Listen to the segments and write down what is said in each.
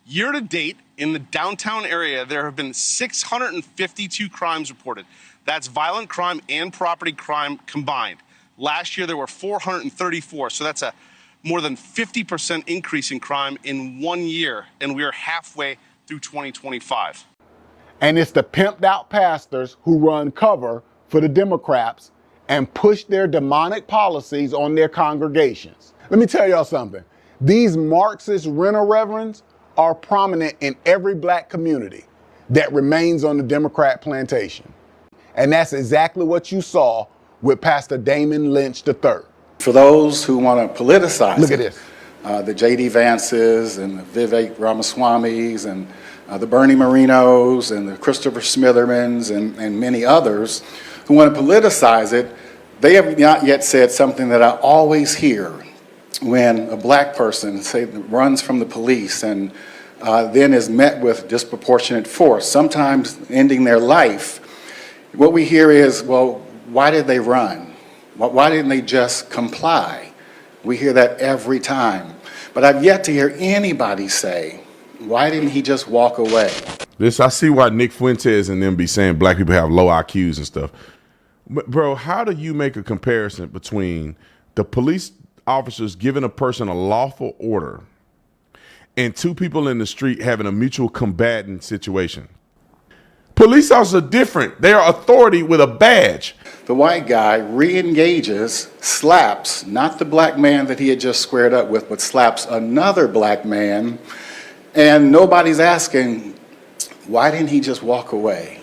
Year to date, in the downtown area, there have been 652 crimes reported. That's violent crime and property crime combined. Last year, there were 434, so that's a more than 50% increase in crime in 1 year, and we are halfway through 2025. And it's the pimped out pastors who run cover for the Democrats and push their demonic policies on their congregations. Let me tell y'all something. These Marxist renter reverends are prominent in every black community that remains on the Democrat plantation. And that's exactly what you saw with Pastor Damon Lynch III. For those who want to politicize Look at this. The J.D. Vances and the Vivek Ramaswamis and the Bernie Morenos and the Christopher Smithermans and many others who want to politicize it, they have not yet said something that I always hear when a black person, say, runs from the police and then is met with disproportionate force, sometimes ending their life. What we hear is, well, why did they run? Why didn't they just comply? We hear that every time. But I've yet to hear anybody say, why didn't he just walk away? I see why Nick Fuentes and them be saying black people have low IQs and stuff. But bro, how do you make a comparison between the police officers giving a person a lawful order and two people in the street having a mutual combatant situation? Police officers are different. They are authority with a badge. The white guy re-engages, slaps, not the black man that he had just squared up with, but slaps another black man, and nobody's asking, why didn't he just walk away?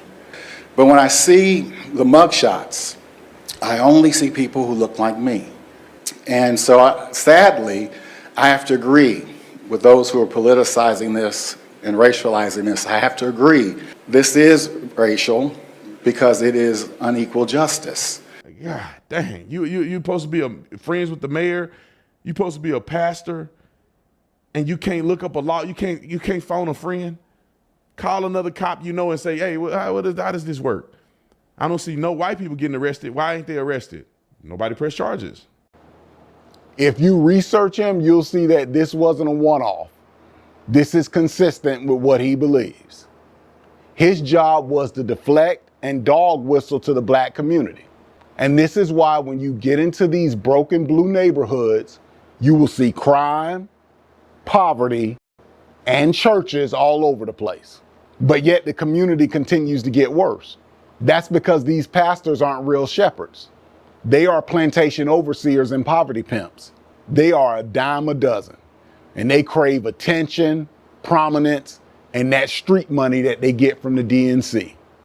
But when I see the mugshots, I only see people who look like me. And so, sadly, I have to agree with those who are politicizing this and racializing this. I have to agree. This is racial because it is unequal justice. God dang, you supposed to be friends with the mayor, you supposed to be a pastor, and you can't look up a law, you can't phone a friend, call another cop you know and say, hey, how does this work? I don't see no white people getting arrested. Why ain't they arrested? Nobody pressed charges. If you research him, you'll see that this wasn't a one-off. This is consistent with what he believes. His job was to deflect and dog whistle to the black community. And this is why when you get into these broken blue neighborhoods, you will see crime, poverty, and churches all over the place. But yet the community continues to get worse. That's because these pastors aren't real shepherds. They are plantation overseers and poverty pimps. They are a dime a dozen. And they crave attention, prominence, and that street money that they get from the DNC.